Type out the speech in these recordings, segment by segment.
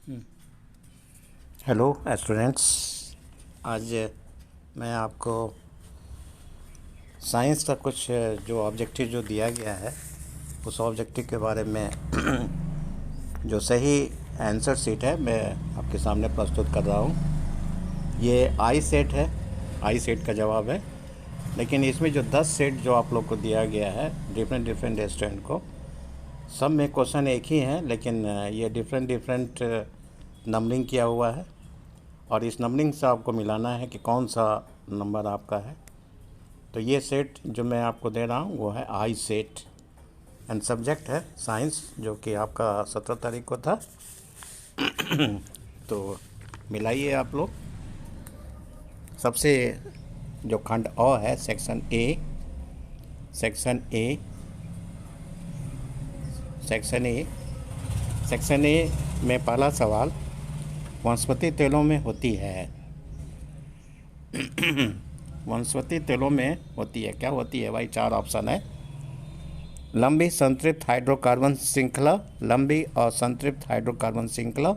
Hello students. आज मैं आपको साइंस का कुछ जो ऑब्जेक्टिव जो दिया गया है उस ऑब्जेक्टिव के बारे में जो सही आंसर शीट है मैं आपके सामने प्रस्तुत कर रहा हूँ। ये आई सेट है, आई सेट का जवाब है। लेकिन इसमें जो 10 सेट जो आप लोग को दिया गया है डिफरेंट स्टूडेंट को, सब में क्वेश्चन एक ही हैं, लेकिन ये डिफरेंट नंबरिंग किया हुआ है और इस नंबरिंग से आपको मिलाना है कि कौन सा नंबर आपका है। तो ये सेट जो मैं आपको दे रहा हूँ वो है आई सेट एंड सब्जेक्ट है साइंस, जो कि आपका 17 तारीख को था। तो मिलाइए आप लोग। सबसे जो खंड अ है section A, section A, section A, section A में पहला सवाल वनस्पति तेलों में होती है। वनस्पति तेलों में होती है, क्या होती है भाई? 4 ऑप्शन है। लंबी संतृप्त हाइड्रोकार्बन श्रृंखला, लंबी असंतृप्त हाइड्रोकार्बन श्रृंखला,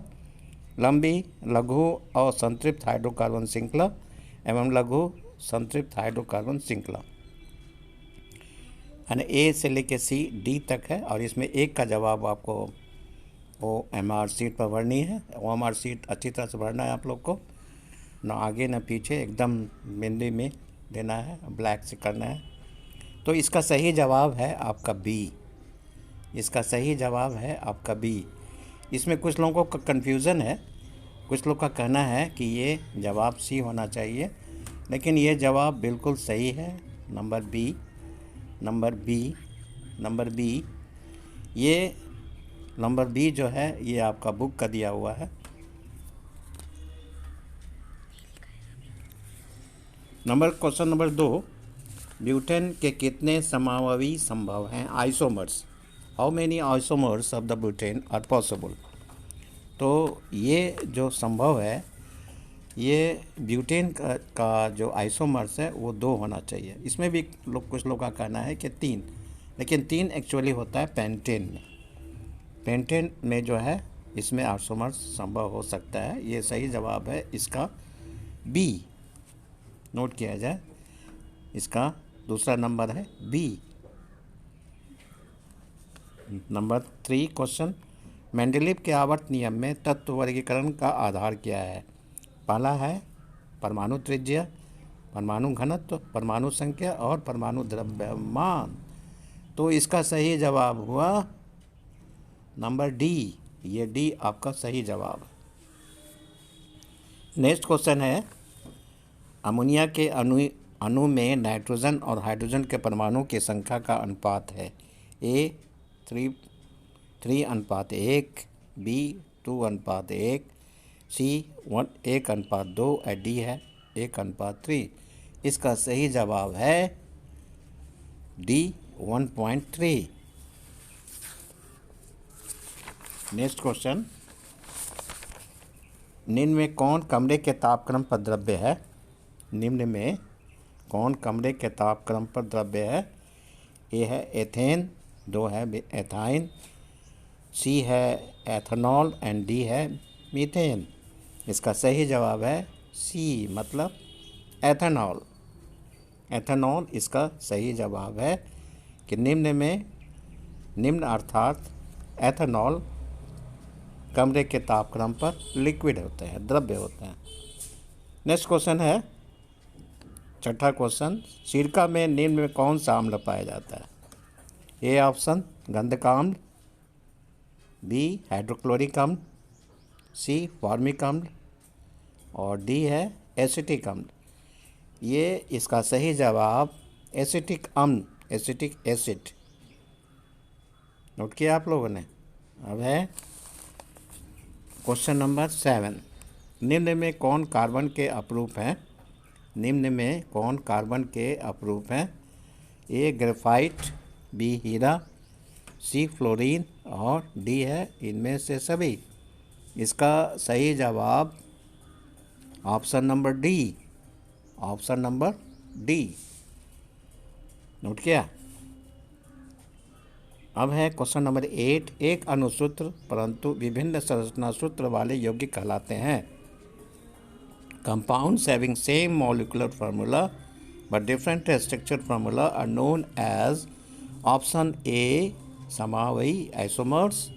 लंबी लघु असंतृप्त हाइड्रोकार्बन श्रृंखला एवं लघु संतृप्त हाइड्रोकार्बन श्रृंखला। यानी ए से लेकर सी डी तक है और इसमें एक का जवाब आपको वो एमआर सीट पर भरनी है। वो एमआर सीट अच्छी तरह से भरना है आप लोग को, ना आगे ना पीछे, एकदम बिंदी में देना है, ब्लैक से करना है। तो इसका सही जवाब है आपका बी। इसका सही जवाब है आपका बी। इसमें कुछ लोगों को कन्फ्यूज़न है, कुछ लोग का कहना है कि ये जवाब सी होना चाहिए, लेकिन ये जवाब बिल्कुल सही है। Number B, number B, number B. ये नंबर बी जो है ये आपका बुक का दिया हुआ है। क्वेश्चन नंबर 2, ब्यूटेन के कितने समावयवी संभव हैं? Isomers, how many isomers of the butane are possible? तो ये जो संभव है, ये ब्यूटेन का जो आइसोमर्स है वो 2 होना चाहिए। इसमें भी कुछ लोग का कहना है कि 3, लेकिन 3 एक्चुअली होता है पेंटेन में। पेंटेन में जो है इसमें आइसोमर्स संभव हो सकता है। ये सही जवाब है इसका बी। नोट किया जाए, इसका दूसरा नंबर है बी। नंबर 3 क्वेश्चन, मेंडलीव के आवर्त नियम में तत्व वर्गीकरण का आधार क्या है? पहला है परमाणु त्रिज्या, परमाणु घनत्व, परमाणु संख्या और परमाणु द्रव्यमान। तो इसका सही जवाब हुआ नंबर डी। ये डी आपका सही जवाब। नेक्स्ट क्वेश्चन है, अमोनिया के अणु में नाइट्रोजन और हाइड्रोजन के परमाणु की संख्या का अनुपात है? ए 3:1, बी 2:1, सी 1:2 और डी है 1:3। इसका सही जवाब है डी 1.3। नेक्स्ट क्वेश्चन, निम्न में कौन कमरे के तापक्रम पर द्रव्य है? निम्न में कौन कमरे के तापक्रम पर द्रव्य है? ए है एथेन, 2 है एथाइन, सी है एथेनॉल एंड डी है मीथेन। इसका सही जवाब है सी, मतलब एथेनॉल। एथेनॉल इसका सही जवाब है कि निम्न अर्थात एथेनॉल कमरे के तापक्रम पर लिक्विड होते हैं, द्रव्य होते हैं। नेक्स्ट क्वेश्चन है, छठा क्वेश्चन, सिरका में निम्न में कौन सा अम्ल पाया जाता है? ए ऑप्शन गंधक अम्ल, बी हाइड्रोक्लोरिक अम्ल, सी फॉर्मिक अम्ल और डी है एसिटिक अम्ल। ये इसका सही जवाब एसिटिक अम्ल, एसिटिक एसिड। नोट किया आप लोगों ने? अब है क्वेश्चन नंबर 7, निम्न में कौन कार्बन के अपरूप हैं? निम्न में कौन कार्बन के अपरूप हैं? ए ग्रेफाइट, बी हीरा, सी फ्लोरीन और डी है इनमें से सभी। इसका सही जवाब option number D, option number D. Note किया? अब है क्वेश्चन नंबर 8। एक अणुसूत्र परंतु विभिन्न संरचना सूत्र वाले यौगिक कहलाते हैं। Compounds having same molecular formula but different structure formula are known as option A समावयी आइसोमर्स,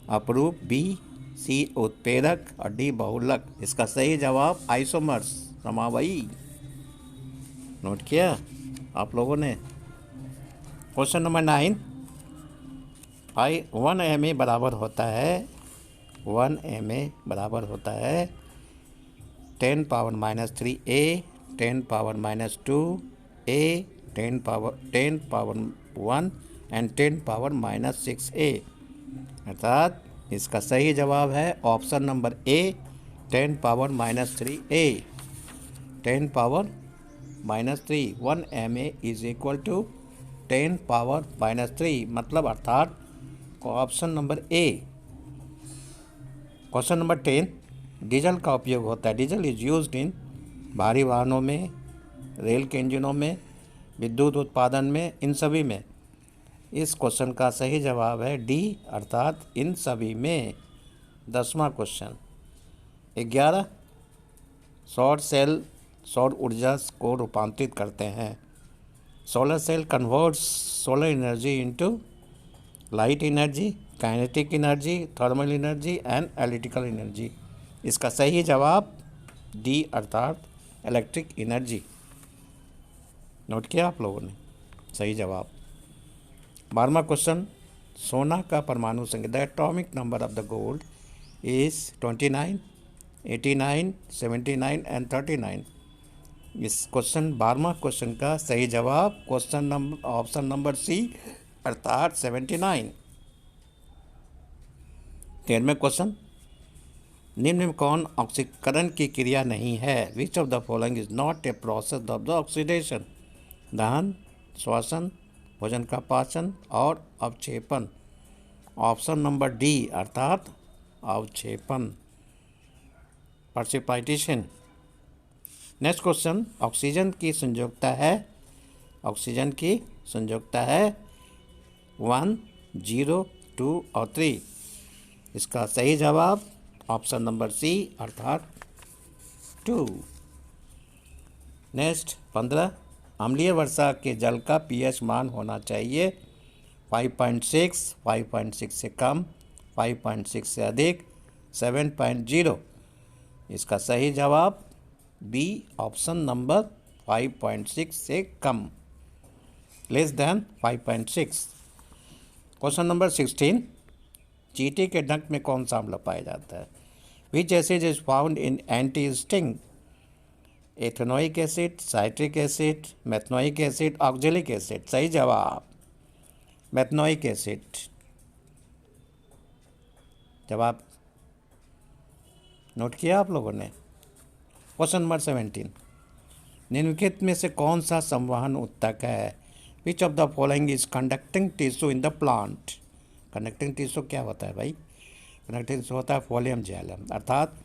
अपरूप, बी सी उत्प्रेरक और डी बहुलक। इसका सही जवाब आइसोमर्स, समावयी। नोट किया आप लोगों ने। Question number 9। 1 ma बराबर होता है 1 ma बराबर होता है 10 power -3a, 10 power -2a, 10 power 1 and 10 power -6a। अर्थात इसका सही जवाब है option number A 10 power -3a। 10 power -3 1 ma is equal to 10 power -3 मतलब अर्थात option number A. Question number 10। Diesel का उपयोग होता है। डीजल इज यूज्ड इन भारी वाहनों में, रेल के इंजनों में, विद्युत उत्पादन में, इन सभी में। इस क्वेश्चन का सही जवाब है डी अर्थात इन सभी में। 10वां क्वेश्चन। 11। सौर सेल सौर ऊर्जा को रूपांतरित करते हैं। Solar cell converts solar energy into light energy, kinetic energy, thermal energy and electrical energy. इसका सही जवाब डी अर्थात इलेक्ट्रिक एनर्जी। नोट किया आप लोगों ने सही जवाब। 12वां क्वेश्चन। सोना का परमाणु संख्या the atomic number of the gold is 29, 89, 79 and 39। इस क्वेश्चन 12वां क्वेश्चन का सही जवाब question number option number C अर्थात 79। 13वें क्वेश्चन। निम्न में कौन ऑक्सीकरण की क्रिया नहीं है? Which of the following is not a process of the oxidation? दहन, श्वसन, भोजन का पाचन और अवक्षेपण। ऑप्शन नंबर डी अर्थात अवक्षेपण, प्रेसिपिटेशन। Next question. ऑक्सीजन की संयोजकता है, ऑक्सीजन की संयोजकता है 1, 0, 2 और 3। इसका सही जवाब ऑप्शन नंबर सी अर्थात 2। नेक्स्ट 15। अम्लीय वर्षा के जल का पीएच मान होना चाहिए 5.6, 5.6 से कम, 5.6 से अधिक, 7.0। इसका सही जवाब बी ऑप्शन नंबर 5.6 से कम, लेस देन 5.6। Question number 16। चींटी के डंक में कौन सा अम्ल पाया जाता है? विच acid is found in anti sting? Ethanoic acid, citric acid, methanoic acid, oxalic acid. सही जवाब मेथनोइक एसिड। जवाब नोट किया आप लोगों ने। Question number 17। निम्नलिखित में से कौन सा संवहन ऊतक है? Which of the following is conducting tissue in the plant? Conducting tissue क्या होता है भाई? कंडक्टिंग टिश्यू होता है वॉलियम जाइलम अर्थात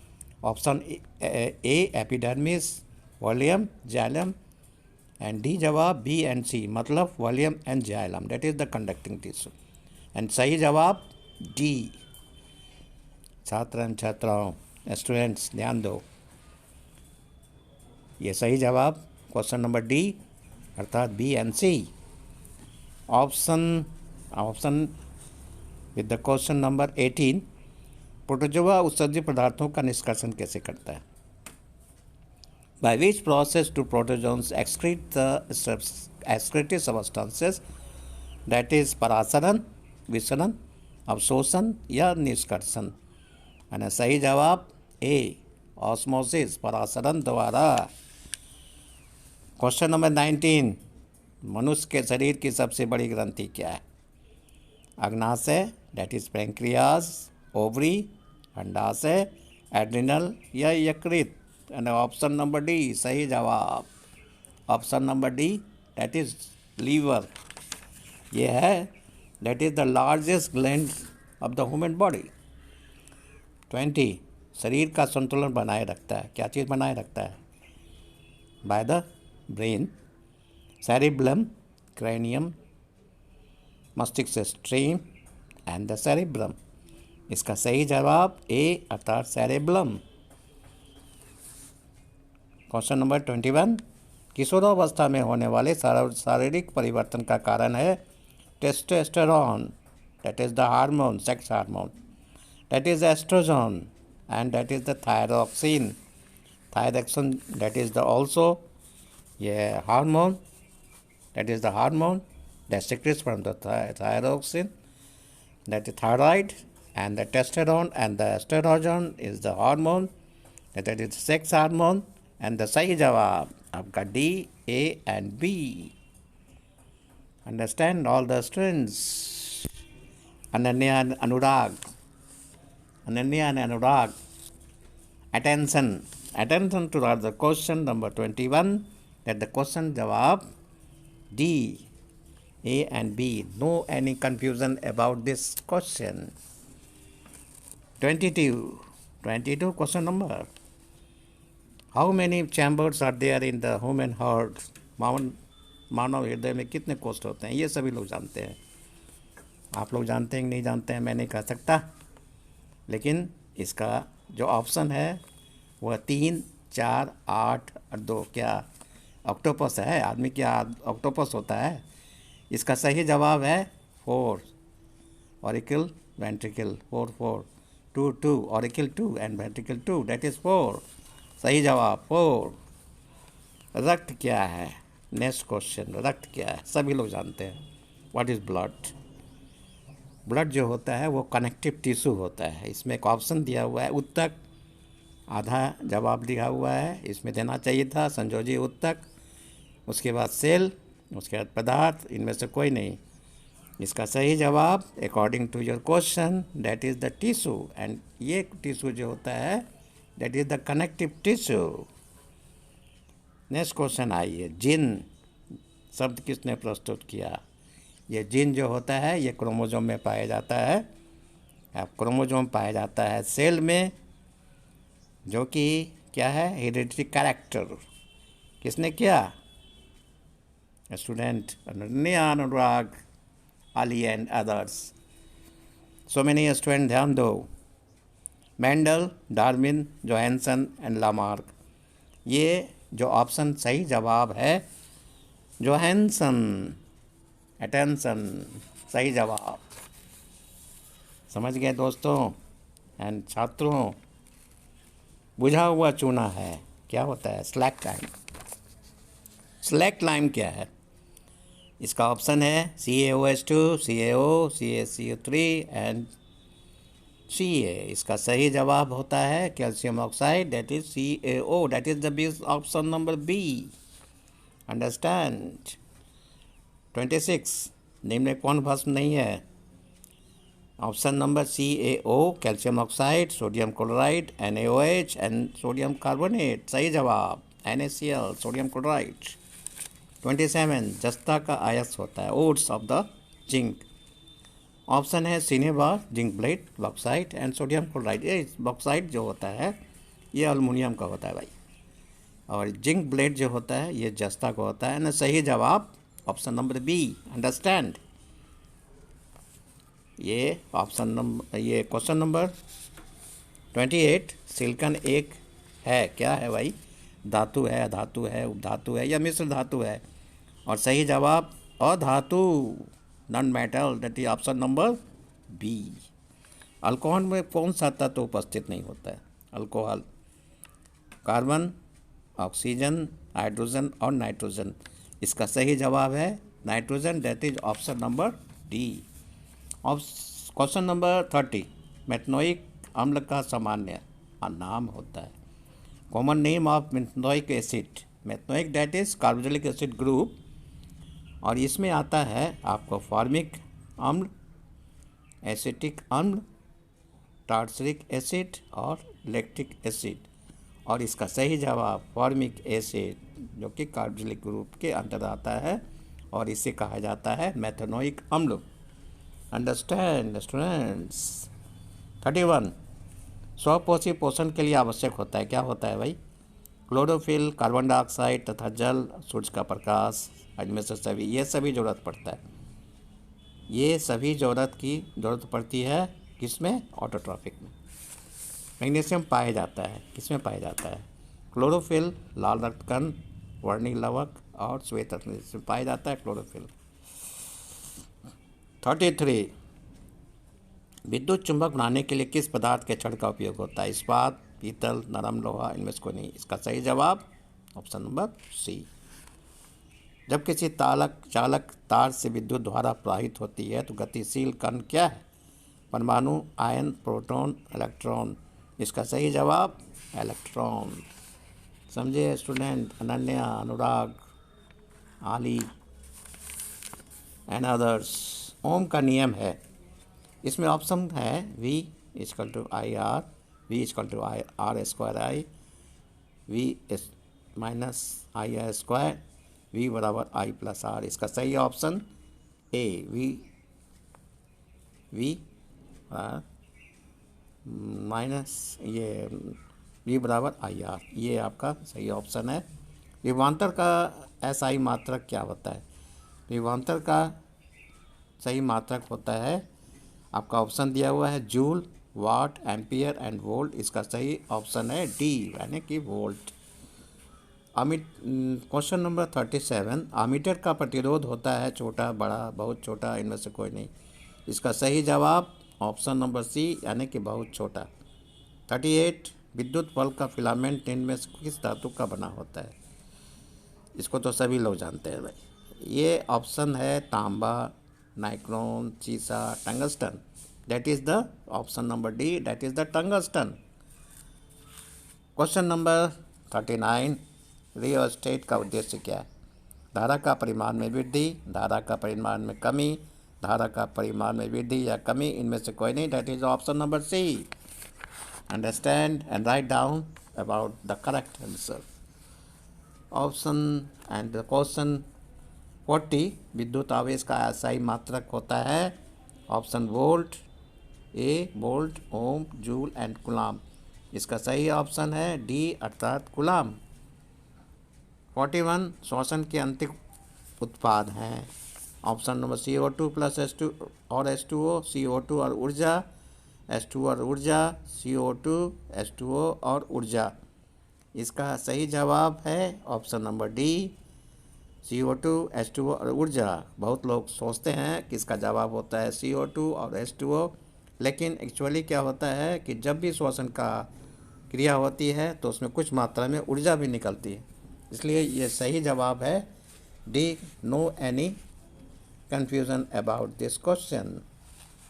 option A epidermis, phloem xylem and D जवाब बी एंड सी मतलब phloem and xylem that is the conducting tissue and सही जवाब डी। छात्र एवं छात्राओं स्टूडेंट्स ध्यान दो, ये सही जवाब क्वेश्चन नंबर डी अर्थात B and C. Option with the question number 18। Protozoa उत्सर्जित पदार्थों का निष्कर्षण कैसे करता है? By which process to protozoans excrete the excretive substances that is परासरण, विसरण, अवशोषण या निष्कर्षण। यानी सही जवाब ए ऑस्मोसिस, परासरण द्वारा। Question number 19। मनुष्य के शरीर की सबसे बड़ी ग्रंथि क्या है? अग्नाशय दैट इज पैंक्रियास, ओवरी, अंडाशय, एड्रिनल या यकृत। एंड ऑप्शन नंबर डी सही जवाब option number D that is liver. ये है that is the largest gland of the human body. 20। शरीर का संतुलन बनाए रखता है, क्या चीज़ बनाए रखता है? By the brain, cerebellum, cranium, मस्तिष्क स्ट्रीम एंड द सेरेब्रम। इसका सही जवाब ए अर्थात सेरेब्रम। क्वेश्चन नंबर 21, किशोरावस्था में होने वाले शारीरिक परिवर्तन का कारण है testosterone, that is the hormone, sex hormone, that is estrogen and that is the thyroxine. Thyroxine that is the also ये hormone, that is the hormone that secretes from the thyroxine, that is thyroid, and the testosterone and the estrogen is the hormone, that is sex hormone, and the सही जवाब आपका D, A and B. Understand all the students? Ananya and Anurag. Ananya and Anurag. Attention to the question number 21, that the question जवाब D, A and B. No any confusion about this question. 22 question number. How many chambers are there in the human heart? मानव हृदय में कितने कोष्ठ होते हैं? ये सभी लोग जानते हैं। आप लोग जानते हैं कि नहीं जानते हैं मैं नहीं कह सकता, लेकिन इसका जो ऑप्शन है वह 3, 4, 8 और 2 क्या ऑक्टोपस है? आदमी क्या ऑक्टोपस होता है? इसका सही जवाब है 4 auricle ventricle, 4 2 auricle 2 and ventricle 2, that is 4। सही जवाब 4। रक्त क्या है? नेक्स्ट क्वेश्चन, रक्त क्या है? सभी लोग जानते हैं। What is blood? ब्लड जो होता है वो कनेक्टिव टिश्यू होता है। इसमें एक ऑप्शन दिया हुआ है उत्तक, आधा जवाब दिया हुआ है, इसमें देना चाहिए था संयोजी उत्तक, उसके बाद सेल, उसके बाद पदार्थ, इनमें से कोई नहीं। इसका सही जवाब according to your question that is the tissue, and ये टिश्यू जो होता है that is the connective tissue. Next question आइए, जिन शब्द किसने प्रस्तुत किया? ये जीन जो होता है ये क्रोमोसोम में पाया जाता है। अब क्रोमोसोम पाया जाता है सेल में, जो कि क्या है? Hereditary character. किसने किया? Student Ananya, Anurag, Ali and others. So many student, ध्यान दो। Mendel, Darwin, Johansson and Lamarck. ये जो ऑप्शन सही जवाब है जोहानसन। अटेंशन, सही जवाब। समझ गए दोस्तों एंड छात्रों? बुझा हुआ चूना है क्या होता है? Slack lime. स्लैक लाइम क्या है? इसका ऑप्शन है CaOH2, CaO, CaCO3 and Ca। इसका सही जवाब होता है calcium oxide, that is CaO, that is the best option number B. Understand? 26, निम्न में कौन भस्म नहीं है? Option number CaO, calcium oxide, sodium chloride, NaOH and sodium carbonate. सही जवाब NaCl, सोडियम क्लोराइड। 27, जस्ता का आयस होता है, ores of the zinc. Option है cinnabar, zinc blende, bauxite and sodium chloride. ये बॉक्साइट जो होता है ये एल्युमिनियम का होता है भाई, और जिंक ब्लेड जो होता है ये जस्ता का होता है ना। सही जवाब ऑप्शन नंबर बी। अंडरस्टैंड? ये ऑप्शन नंबर, ये क्वेश्चन नंबर 28, सिलिकॉन एक है, क्या है भाई? धातु है, अधातु है, उपधातु है या मिश्र धातु है? और सही जवाब अधातु, non metal, that is option number B. Alcohol में कौन सा तत्व उपस्थित नहीं होता है? अल्कोहल, कार्बन, ऑक्सीजन, हाइड्रोजन और नाइट्रोजन। इसका सही जवाब है nitrogen, that is option number D. Question number 30, methanoic अम्ल का सामान्य नाम होता है। Common name of methanoic acid. Methanoic that is carboxylic acid group, और इसमें आता है आपको फॉर्मिक अम्ल, एसिटिक अम्ल, टार्टरिक एसिड और लैक्टिक एसिड। और इसका सही जवाब फॉर्मिक एसिड, जो कि कार्बोक्सिलिक ग्रुप के अंतर्गत आता है, और इसे कहा जाता है मेथनोइक अम्ल। Understand students? 31, स्वपोषी पोषण के लिए आवश्यक होता है, क्या होता है भाई? क्लोरोफिल, कार्बन डाइऑक्साइड तथा जल, सूर्य का प्रकाश, इनमें से सभी, ये सभी जरूरत पड़ता है। ये सभी ज़रूरत पड़ती है किसमें? ऑटोट्रॉफिक में। मैग्नीशियम पाया जाता है किसमें पाया जाता है? क्लोरोफिल, लाल रक्त कण, वर्णिक लवक और श्वेत रत्न इसमें पाया जाता है क्लोरोफिल। 33 विद्युत चुंबक बनाने के लिए किस पदार्थ के छड़ का उपयोग होता है? इस्पात, पीतल, नरम लोहा, इनमें से कोई नहीं। इसका सही जवाब ऑप्शन नंबर सी। जब किसी चालक तार से विद्युत धारा प्रवाहित होती है तो गतिशील कण क्या है? परमाणु, आयन, प्रोटॉन, इलेक्ट्रॉन। इसका सही जवाब इलेक्ट्रॉन। समझे स्टूडेंट? अनन्या, अनुराग, आली एंड अदर्स। ओम का नियम है, इसमें ऑप्शन है V equal to I R, V equal to I R square I, V minus I R square, V बराबर आई प्लस आर। इसका सही ऑप्शन ए, V माइनस ये V बराबर आई आर, ये आपका सही ऑप्शन है। विभवांतर का SI मात्रक क्या होता है? विभवांतर का सही मात्रक होता है, आपका ऑप्शन दिया हुआ है joule, watt, ampere and volt. इसका सही ऑप्शन है डी यानी कि वोल्ट। क्वेश्चन नंबर 37 अमीटर का प्रतिरोध होता है छोटा, बड़ा, बहुत छोटा, इनमें से कोई नहीं। इसका सही जवाब ऑप्शन नंबर सी यानी कि बहुत छोटा। 38 विद्युत बल्ब का फिलामेंट इनमें से किस धातु का बना होता है? इसको तो सभी लोग जानते हैं भाई। ये ऑप्शन है तांबा, नाइक्रोन, सीसा, tungsten. That is the option number D, that is the tungsten. Question number 39 rheostat का उद्देश्य क्या है? धारा का परिमाण में वृद्धि, धारा का परिमाण में कमी, धारा का परिमाण में वृद्धि या कमी, इनमें से कोई नहीं। That is option number C. Understand and write down about the correct answer. Option and the question 40 विद्युत आवेश का SI मात्रक होता है। Option volt, A volt, ohm, joule and coulomb. इसका सही ऑप्शन है डी अर्थात कुलाम। 41 श्वसन के अंतिम उत्पाद हैं। Option number CO2 plus H2 और H2O, CO2 और ऊर्जा, H2 और ऊर्जा, CO2, H2O और ऊर्जा। इसका सही जवाब है option number D CO2, H2O और ऊर्जा। बहुत लोग सोचते हैं कि इसका जवाब होता है CO2 और H2O, लेकिन एक्चुअली क्या होता है कि जब भी श्वसन का क्रिया होती है तो उसमें कुछ मात्रा में ऊर्जा भी निकलती है, इसलिए ये सही जवाब है D. No any confusion about this question.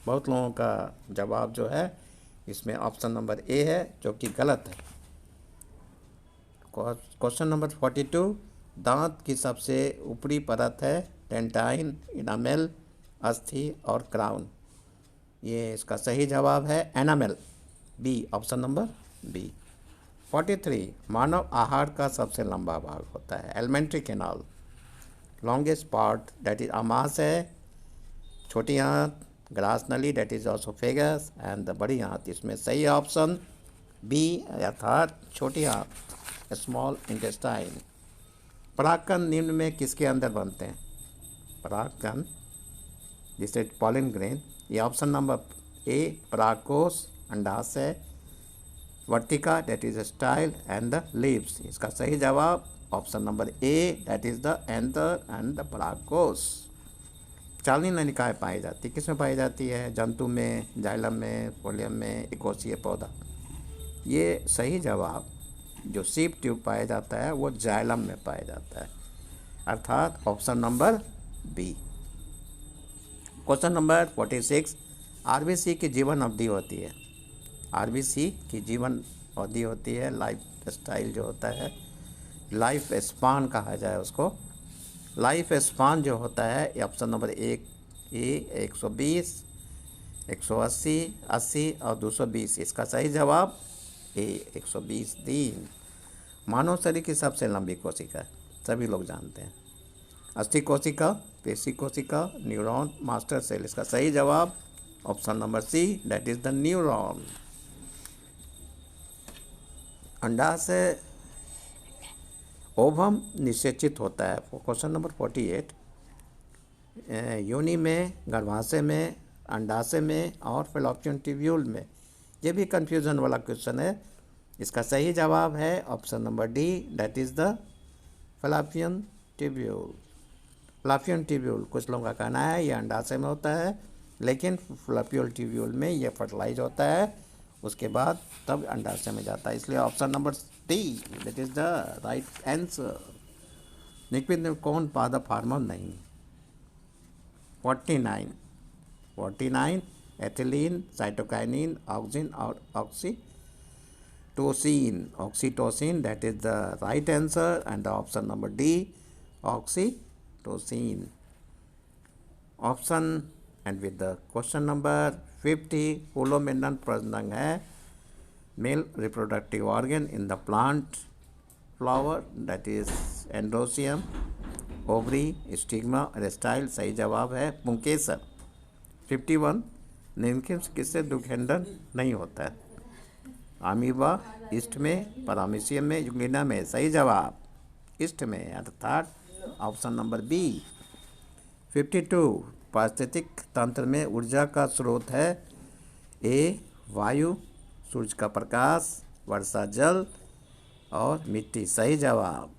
बहुत लोगों का जवाब जो है इसमें ऑप्शन नंबर ए है, जो कि गलत है। क्वेश्चन नंबर 42 दांत की सबसे ऊपरी परत है डेंटाइन, इनामेल, अस्थि और क्राउन। ये इसका सही जवाब है enamel, B, option number B. 43 मानव आहार का सबसे लंबा भाग होता है alimentary canal. Longest part that is आमाशय, छोटी आंत, ग्रास नली दैट इज ऑसोफेगस एंड द बड़ी आंत। इसमें सही ऑप्शन बी अर्थात छोटी आंत, स्मॉल इंटेस्टाइन। परागकण निम्न में किसके अंदर बनते हैं? परागकण जिसे पॉलिन ग्रेन। ये ऑप्शन नंबर ए परागकोश, अंडाशय, वर्तिका that is style and the leaves. इसका सही जवाब option number A that is the anther and the परागकोश। चालनी नलिकाएँ पाई जाती किस में पाई जाती है? जंतु में, जाइलम में, फोलियम में, एकोशीय पौधा। ये सही जवाब जो सीप ट्यूब पाया जाता है वो जाइलम में पाया जाता है, अर्थात option number B. Question number 46 RBC की जीवन अवधि होती है। आरबीसी की जीवन अवधि होती है, लाइफ स्टाइल जो होता है, लाइफ स्पान कहा जाए उसको। लाइफ स्पान जो होता है ये ऑप्शन नंबर एक ए 120, 180, 80 और 220। इसका सही जवाब ए 120 दिन। मानव शरीर की सबसे लंबी कोशिका सभी लोग जानते हैं, अस्थि कोशिका, पेशी कोशिका, न्यूरॉन, मास्टर सेल। इसका सही जवाब option number see that is the neuron. अंडाशय ओवम निषेचित होता है। क्वेश्चन नंबर 48 योनि में, गर्भाशय में, अंडाशय में और फैलोपियन ट्यूब्यूल में। ये भी कन्फ्यूज़न वाला क्वेश्चन है। इसका सही जवाब है option number D, that is the fallopian tubule. Fallopian tubule, कुछ लोगों का कहना है ये अंडाशय में होता है, लेकिन फैलोपियन ट्यूब्यूल में ये फर्टिलाइज होता है, उसके बाद तब अंडाशय में जाता है। इसलिए option number D, that is the right answer. Liquid में कौन पादप हार्मोन नहीं? 49 एथिलीन, साइटोकाइनिन, ऑक्सिन और oxytocin, that is the right answer and option number D, oxytocin. Option and with the question number 50, पोलोमेंडन प्रजनन है male reproductive organ in the plant flower, that is androecium, ovary, stigma, रेस्टाइल। सही जवाब है पुंकेसर। 51, निम्नलिखित में किससे दुखंडन नहीं होता है? अमीबा, ईस्ट में, पैरामीशियम में, यूग्लिना में। सही जवाब ईस्ट में, अर्थात ऑप्शन नंबर बी। 52, पारिस्थितिक तंत्र में ऊर्जा का स्रोत है ए वायु, सूरज का प्रकाश, वर्षा जल और मिट्टी। सही जवाब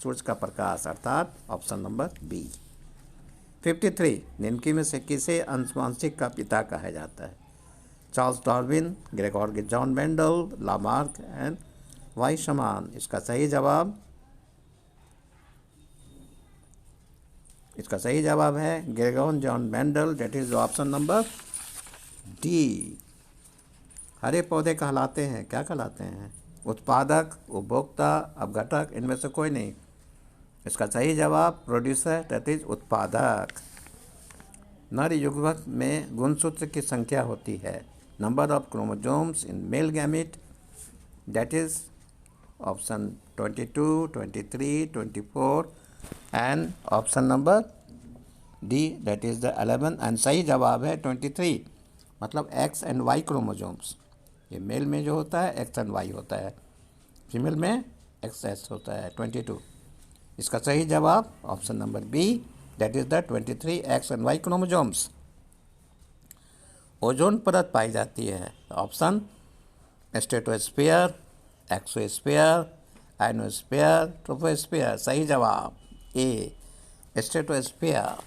सूरज का प्रकाश, अर्थात ऑप्शन नंबर बी। 53, निम्नलिखित में से किसे आनुवंशिक का पिता कहा जाता है? Charles Darwin, Gregor John Mendel, Lamarck and Weismann. इसका सही जवाब है Gregor John Mendel, that is option number D. हरे पौधे कहलाते हैं, क्या कहलाते हैं? उत्पादक, उपभोक्ता, अपघटक, इनमें से कोई नहीं। इसका सही जवाब प्रोड्यूसर, दैट इज उत्पादक। नर युग्मक में गुणसूत्र की संख्या होती है, number of chromosomes in male gamete, that is option 22, 23, 24 and option number D, that is the 11 and सही जवाब है 23, मतलब एक्स एंड वाई क्रोमोसोम्स। ये मेल में जो होता है एक्स एंड वाई होता है, फीमेल में एक्स एस होता है 22। इसका सही जवाब option number B, that is the 23 X and Y chromosomes. Ozone परत पाई जाती है, option stratosphere, exosphere, ionosphere, troposphere. सही जवाब A, stratosphere.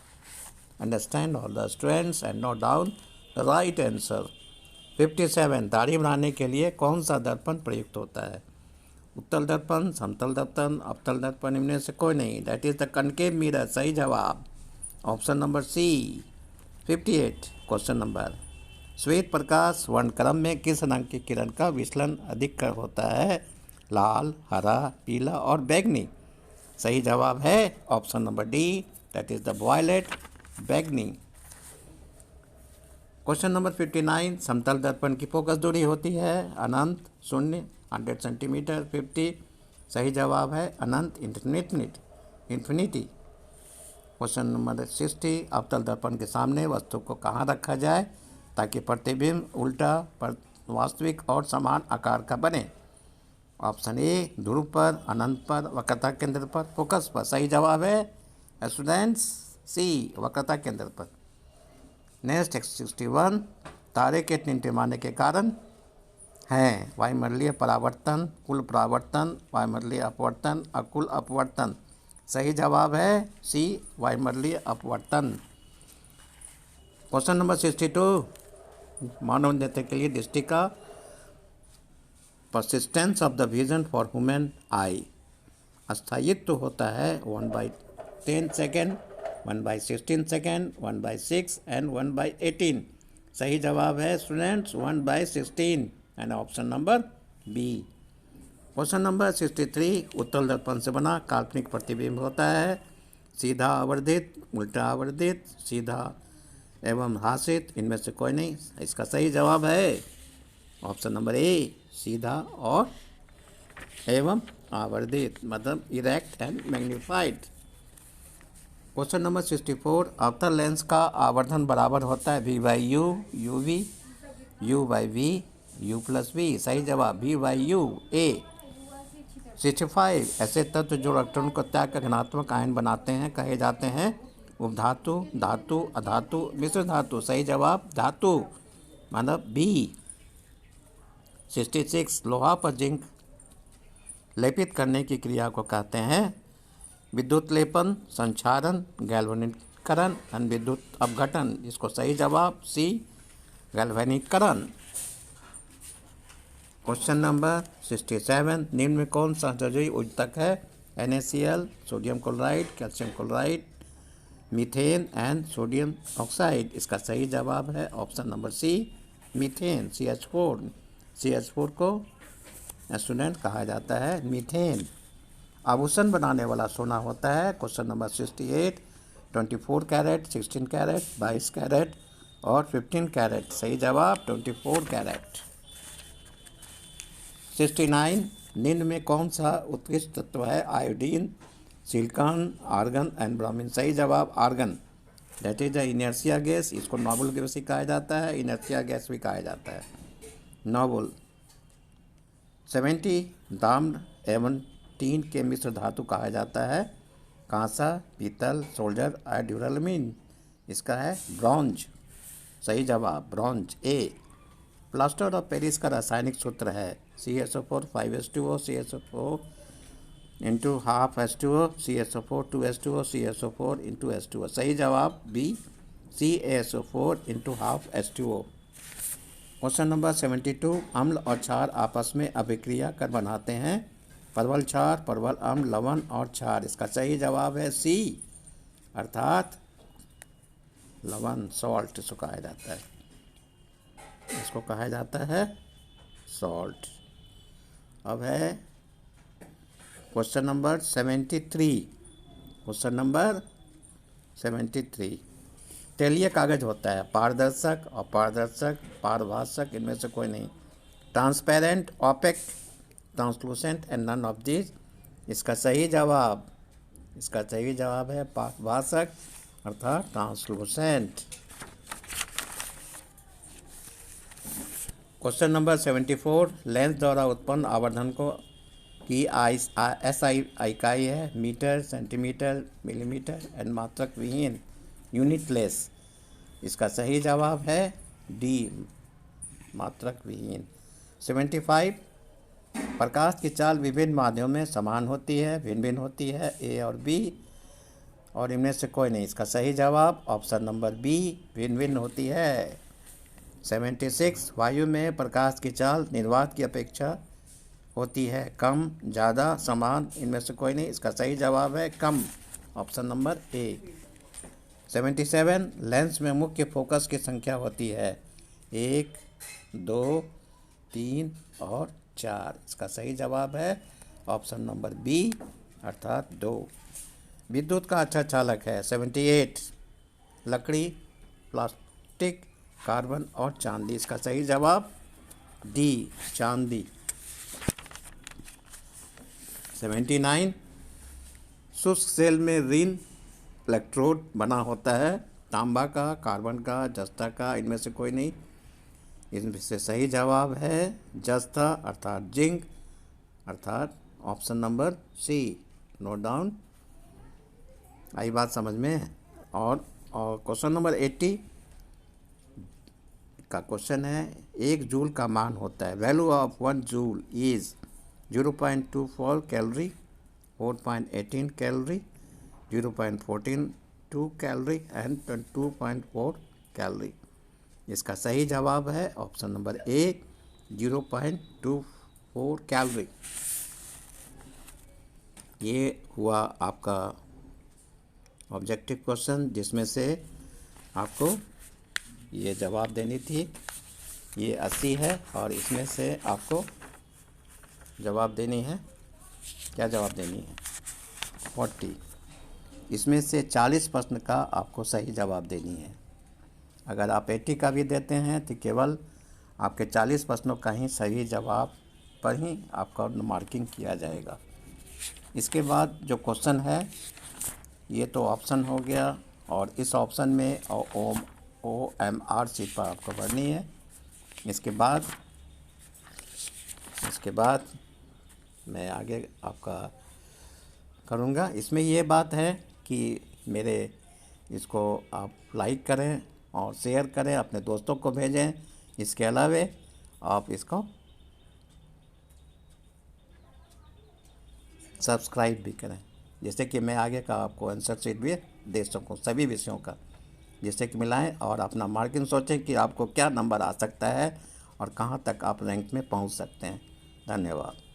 Understand all the students and note down the right answer. 57, दाढ़ी बनाने के लिए कौन सा दर्पण प्रयुक्त होता है? उत्तल दर्पण, समतल दर्पण, अवतल दर्पण, इनमें से कोई नहीं, that is the concave mirror. सही जवाब option number C. 58, question number, श्वेत प्रकाश वर्णक्रम में किस रंग की किरण का विचलन अधिक होता है? लाल, हरा, पीला और बैंगनी। सही जवाब है option number D, that is the violet, बैंगनी। क्वेश्चन नंबर 59, समतल दर्पण की फोकस दूरी होती है अनंत, शून्य, 100 सेंटीमीटर, 50। सही जवाब है अनंत, इन्फिनिटी। क्वेश्चन नंबर 60, अवतल दर्पण के सामने वस्तु को कहाँ रखा जाए ताकि प्रतिबिंब उल्टा पर वास्तविक और समान आकार का बने? ऑप्शन ए, ध्रुव पर, अनंत पर, वक्रता केंद्र पर, फोकस पर। सही जवाब है स्टूडेंट्स सी, वक्रता केंद्र पर। नेक्स्ट 61, तारे के टिमटिमाने के कारण हैं वायुमंडलीय परावर्तन, कुल परावर्तन, वायुमंडलीय अपवर्तन, अकुल अपवर्तन। सही जवाब है सी, वायुमंडलीय अपवर्तन। क्वेश्चन नंबर 62, मानव नेत्र के लिए दृष्टि का persistence of the vision for human आई, स्थायित्व होता है 1/10 सेकेंड, 1/16 सेकेंड, 1/6 एंड 1/18। सही जवाब है students 1/16 and option number B. Question number 63, उत्तल दर्पण से बना काल्पनिक प्रतिबिंब होता है सीधा आवर्धित, उल्टा आवर्धित, सीधा एवं हासित, इनमें से कोई नहीं। इसका सही जवाब है ऑप्शन नंबर ए, सीधा और एवं आवर्धित, मतलब erect and magnified. Question number 64, अवतल लेंस का आवर्धन बराबर होता है V/U, UV, U/V, U+V। सही जवाब V/U ए। 65, ऐसे तत्व जो इलेक्ट्रॉन को त्याग कर धनात्मक आयन बनाते हैं कहे जाते हैं उपधातु, धातु, अधातु, मिश्र धातु। सही जवाब धातु, मतलब बी। 66 लोहा पर जिंक लेपित करने की क्रिया को कहते हैं विद्युत लेपन, संचारण, गैल्वेनिकरण और विद्युत अपघटन। इसको सही जवाब सी, गैल्वेनिकरण। क्वेश्चन नंबर 67, निम्न में कौन सा जलीय ऊतक है? NaCl, sodium chloride, calcium chloride, methane and sodium oxide. इसका सही जवाब है ऑप्शन नंबर सी, मीथेन, CH4। CH4 को स्टूडेंट कहा जाता है मीथेन। आभूषण बनाने वाला सोना होता है। Question number 68, 24 carat, 16 carat, 22 carat और 15 कैरेट। सही जवाब 24 कैरेट। 69, निम्न में कौन सा उत्कृष्ट तत्व है? Iodine, silicon, argon and bromine. सही जवाब argon, that is the inertia gas. इसको नोबल गैस भी कहा जाता है, इनर्शिया गैस भी कहा जाता है, नोबल। 70, ताम्र एवं टीन के मिश्र धातु कहा जाता है कांसा, पीतल, सोल्जर और ड्यूरालुमिन। इसका है ब्रॉन्ज। सही जवाब bronze, A. Plaster of Paris का रासायनिक सूत्र है CSO4 5H2O, CSO4 into half H2O, CSO4 2H2O, CSO4 into H2O। सही जवाब बी, CSO4 into half H2O। Question number 72, अम्ल और क्षार आपस में अभिक्रिया कर बनाते हैं परवल क्षार, परवल अम्ल, लवण और क्षार। इसका सही जवाब है सी, अर्थात लवण, सॉल्ट इसको कहा जाता है, इसको कहा जाता है सॉल्ट। अब है क्वेश्चन नंबर 73। क्वेश्चन नंबर 73, तेलीय कागज होता है पारदर्शक, अपारदर्शक, पारभाषक, इनमें से कोई नहीं। Transparent, opaque, translucent and none of this. इसका सही जवाब है पारभाषक अर्थात ट्रांसलूसेंट। क्वेश्चन नंबर 74, लेंस द्वारा उत्पन्न आवर्धन को की SI इकाई है मीटर, सेंटीमीटर, मिलीमीटर एंड मात्रक विहीन, यूनिटलेस। इसका सही जवाब है डी, मात्रक विहीन। 75, प्रकाश की चाल विभिन्न माध्यमों में समान होती है, भिन्न भिन्न होती है, ए और बी, और इनमें से कोई नहीं। इसका सही जवाब ऑप्शन नंबर बी, भिन्न भिन्न होती है। 76, वायु में प्रकाश की चाल निर्वात की अपेक्षा होती है कम, ज़्यादा, समान, इनमें से कोई नहीं। इसका सही जवाब है कम, ऑप्शन नंबर ए। 77, लेंस में मुख्य फोकस की संख्या होती है 1, 2, 3 और 4। इसका सही जवाब है ऑप्शन नंबर बी, अर्थात 2। विद्युत का अच्छा चालक है 78, लकड़ी, प्लास्टिक, कार्बन और चांदी। इसका सही जवाब डी, चांदी। 79, शुष्क सेल में ऋण इलेक्ट्रोड बना होता है तांबा का, कार्बन का, जस्ता का, इनमें से कोई नहीं। इनमें से सही जवाब है जस्ता अर्थात जिंक, अर्थात option number C. Note down, आई बात समझ में। और क्वेश्चन नंबर 80 का क्वेश्चन है, 1 जूल का मान होता है, value of 1 joule is 0.24 calorie, 4.18 calorie, 0.142 calorie and 22.4 calorie. इसका सही जवाब है ऑप्शन नंबर ए, 0.24 कैलोरी। ये हुआ आपका ऑब्जेक्टिव क्वेश्चन, जिसमें से आपको ये जवाब देनी थी। ये 80 है और इसमें से आपको जवाब देनी है, क्या जवाब देनी है 40। इसमें से 40 प्रश्न का आपको सही जवाब देनी है। अगर आप 80 का भी देते हैं तो केवल आपके 40 प्रश्नों का ही सही जवाब पर ही आपका मार्किंग किया जाएगा। इसके बाद जो क्वेश्चन है ये तो ऑप्शन हो गया, और इस ऑप्शन में OMR शीट पर आपको भरनी है। इसके बाद मैं आगे आपका करूँगा। इसमें ये बात है कि मेरे इसको आप लाइक करें और शेयर करें, अपने दोस्तों को भेजें। इसके अलावा आप इसको सब्सक्राइब भी करें, जिससे कि मैं आगे का आपको आंसर शीट भी दे सकूं सभी विषयों का, जिससे कि मिलाएं और अपना मार्किंग सोचें कि आपको क्या नंबर आ सकता है और कहां तक आप रैंक में पहुंच सकते हैं। धन्यवाद।